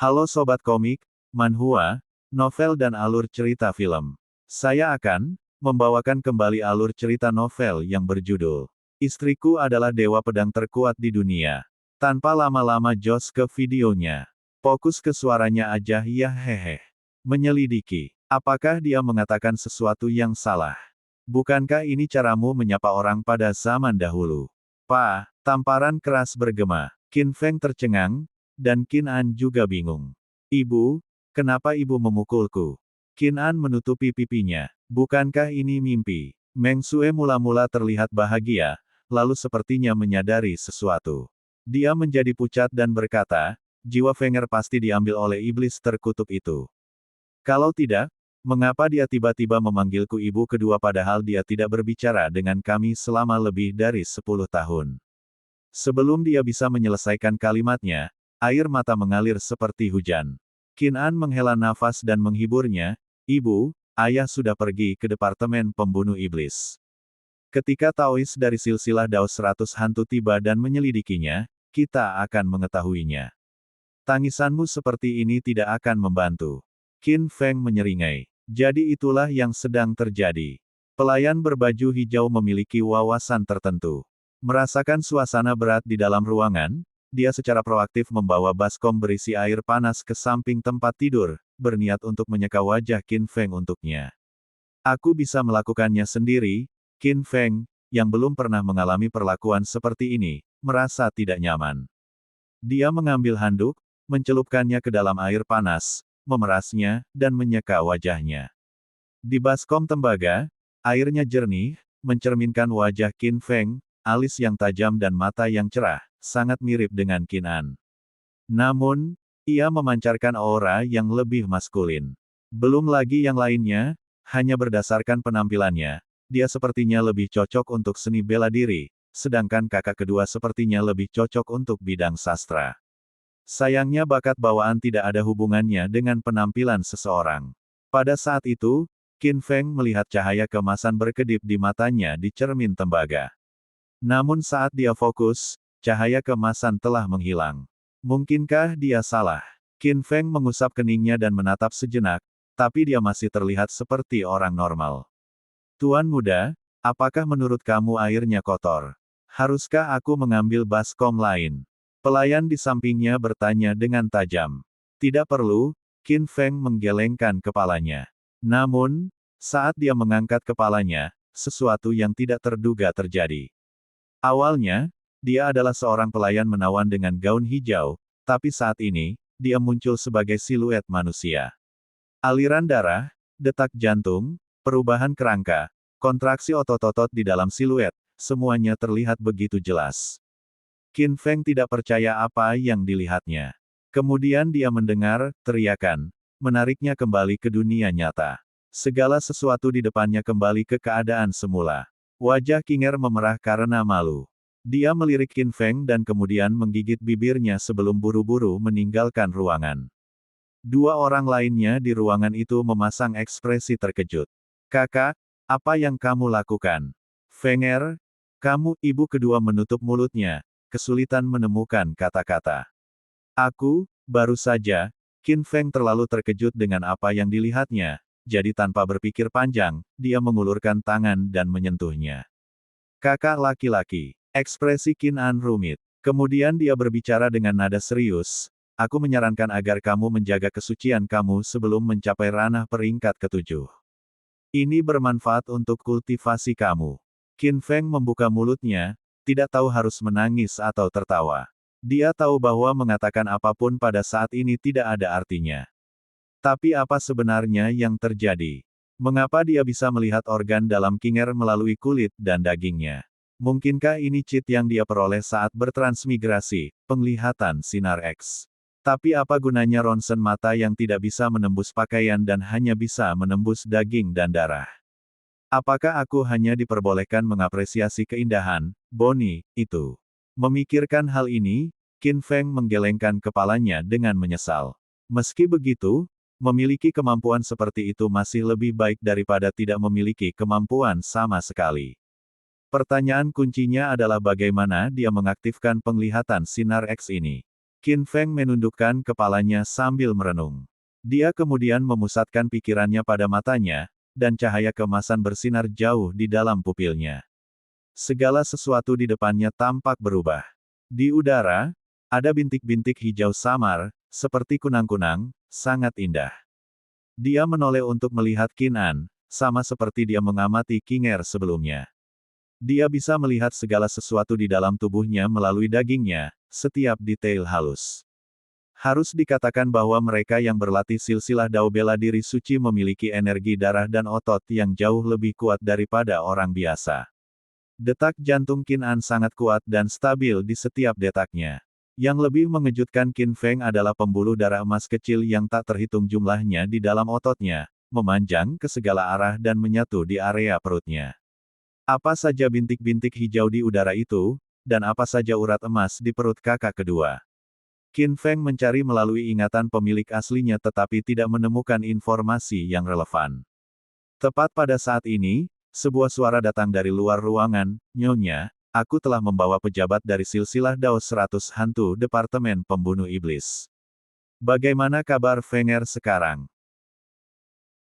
Halo Sobat Komik, Manhwa, novel dan alur cerita film. Saya akan membawakan kembali alur cerita novel yang berjudul Istriku adalah Dewa Pedang Terkuat di Dunia. Tanpa lama-lama jos ke videonya. Fokus ke suaranya aja ya hehe. Menyelidiki. Apakah dia mengatakan sesuatu yang salah? Bukankah ini caramu menyapa orang pada zaman dahulu? Pak, tamparan keras bergema. Qin Feng tercengang, dan Qin An juga bingung. Ibu, kenapa ibu memukulku? Qin An menutupi pipinya. Bukankah ini mimpi? Meng Xue mula-mula terlihat bahagia, lalu sepertinya menyadari sesuatu. Dia menjadi pucat dan berkata, jiwa Fenger pasti diambil oleh iblis terkutuk itu. Kalau tidak, mengapa dia tiba-tiba memanggilku ibu kedua padahal dia tidak berbicara dengan kami selama lebih dari 10 tahun? Sebelum dia bisa menyelesaikan kalimatnya, air mata mengalir seperti hujan. Qin An menghela nafas dan menghiburnya, Ibu, ayah sudah pergi ke Departemen Pembunuh Iblis. Ketika Taois dari silsilah Dao 100 Hantu tiba dan menyelidikinya, kita akan mengetahuinya. Tangisanmu seperti ini tidak akan membantu. Qin Feng menyeringai. Jadi itulah yang sedang terjadi. Pelayan berbaju hijau memiliki wawasan tertentu. Merasakan suasana berat di dalam ruangan, dia secara proaktif membawa baskom berisi air panas ke samping tempat tidur, berniat untuk menyeka wajah Qin Feng untuknya. Aku bisa melakukannya sendiri, Qin Feng, yang belum pernah mengalami perlakuan seperti ini, merasa tidak nyaman. Dia mengambil handuk, mencelupkannya ke dalam air panas, memerasnya, dan menyeka wajahnya. Di baskom tembaga, airnya jernih, mencerminkan wajah Qin Feng, alis yang tajam dan mata yang cerah, sangat mirip dengan Qin An. Namun, ia memancarkan aura yang lebih maskulin. Belum lagi yang lainnya, hanya berdasarkan penampilannya, dia sepertinya lebih cocok untuk seni bela diri, sedangkan kakak kedua sepertinya lebih cocok untuk bidang sastra. Sayangnya bakat bawaan tidak ada hubungannya dengan penampilan seseorang. Pada saat itu, Qin Feng melihat cahaya kemasan berkedip di matanya di cermin tembaga. Namun saat dia fokus, cahaya kemasan telah menghilang. Mungkinkah dia salah? Qin Feng mengusap keningnya dan menatap sejenak, tapi dia masih terlihat seperti orang normal. Tuan muda, apakah menurut kamu airnya kotor? Haruskah aku mengambil baskom lain? Pelayan di sampingnya bertanya dengan tajam. Tidak perlu, Qin Feng menggelengkan kepalanya. Namun, saat dia mengangkat kepalanya, sesuatu yang tidak terduga terjadi. Awalnya, dia adalah seorang pelayan menawan dengan gaun hijau, tapi saat ini, dia muncul sebagai siluet manusia. Aliran darah, detak jantung, perubahan kerangka, kontraksi otot-otot di dalam siluet, semuanya terlihat begitu jelas. Qin Feng tidak percaya apa yang dilihatnya. Kemudian dia mendengar teriakan, menariknya kembali ke dunia nyata. Segala sesuatu di depannya kembali ke keadaan semula. Wajah Kinger memerah karena malu. Dia melirik Qin Feng dan kemudian menggigit bibirnya sebelum buru-buru meninggalkan ruangan. Dua orang lainnya di ruangan itu memasang ekspresi terkejut. Kakak, apa yang kamu lakukan? Fenger, kamu, ibu kedua menutup mulutnya, kesulitan menemukan kata-kata. Aku, baru saja, Qin Feng terlalu terkejut dengan apa yang dilihatnya, jadi tanpa berpikir panjang, dia mengulurkan tangan dan menyentuhnya. Kakak laki-laki, ekspresi Qin An rumit. Kemudian dia berbicara dengan nada serius, aku menyarankan agar kamu menjaga kesucian kamu sebelum mencapai ranah peringkat ke-7. Ini bermanfaat untuk kultivasi kamu. Qin Feng membuka mulutnya, tidak tahu harus menangis atau tertawa. Dia tahu bahwa mengatakan apapun pada saat ini tidak ada artinya. Tapi apa sebenarnya yang terjadi? Mengapa dia bisa melihat organ dalam Kinger melalui kulit dan dagingnya? Mungkinkah ini cheat yang dia peroleh saat bertransmigrasi, penglihatan sinar X? Tapi apa gunanya ronsen mata yang tidak bisa menembus pakaian dan hanya bisa menembus daging dan darah? Apakah aku hanya diperbolehkan mengapresiasi keindahan, Boni, itu? Memikirkan hal ini, Qin Feng menggelengkan kepalanya dengan menyesal. Meski begitu, memiliki kemampuan seperti itu masih lebih baik daripada tidak memiliki kemampuan sama sekali. Pertanyaan kuncinya adalah bagaimana dia mengaktifkan penglihatan sinar X ini. Qin Feng menundukkan kepalanya sambil merenung. Dia kemudian memusatkan pikirannya pada matanya, dan cahaya keemasan bersinar jauh di dalam pupilnya. Segala sesuatu di depannya tampak berubah. Di udara, ada bintik-bintik hijau samar, seperti kunang-kunang, sangat indah. Dia menoleh untuk melihat Qin An, sama seperti dia mengamati King Er sebelumnya. Dia bisa melihat segala sesuatu di dalam tubuhnya melalui dagingnya, setiap detail halus. Harus dikatakan bahwa mereka yang berlatih silsilah Dao bela diri suci memiliki energi darah dan otot yang jauh lebih kuat daripada orang biasa. Detak jantung Qin An sangat kuat dan stabil di setiap detaknya. Yang lebih mengejutkan Qin Feng adalah pembuluh darah emas kecil yang tak terhitung jumlahnya di dalam ototnya, memanjang ke segala arah dan menyatu di area perutnya. Apa saja bintik-bintik hijau di udara itu, dan apa saja urat emas di perut kakak kedua. Qin Feng mencari melalui ingatan pemilik aslinya tetapi tidak menemukan informasi yang relevan. Tepat pada saat ini, sebuah suara datang dari luar ruangan, "Nyonya, aku telah membawa pejabat dari silsilah Dao 100 Hantu Departemen Pembunuh Iblis. Bagaimana kabar Feng Er sekarang?"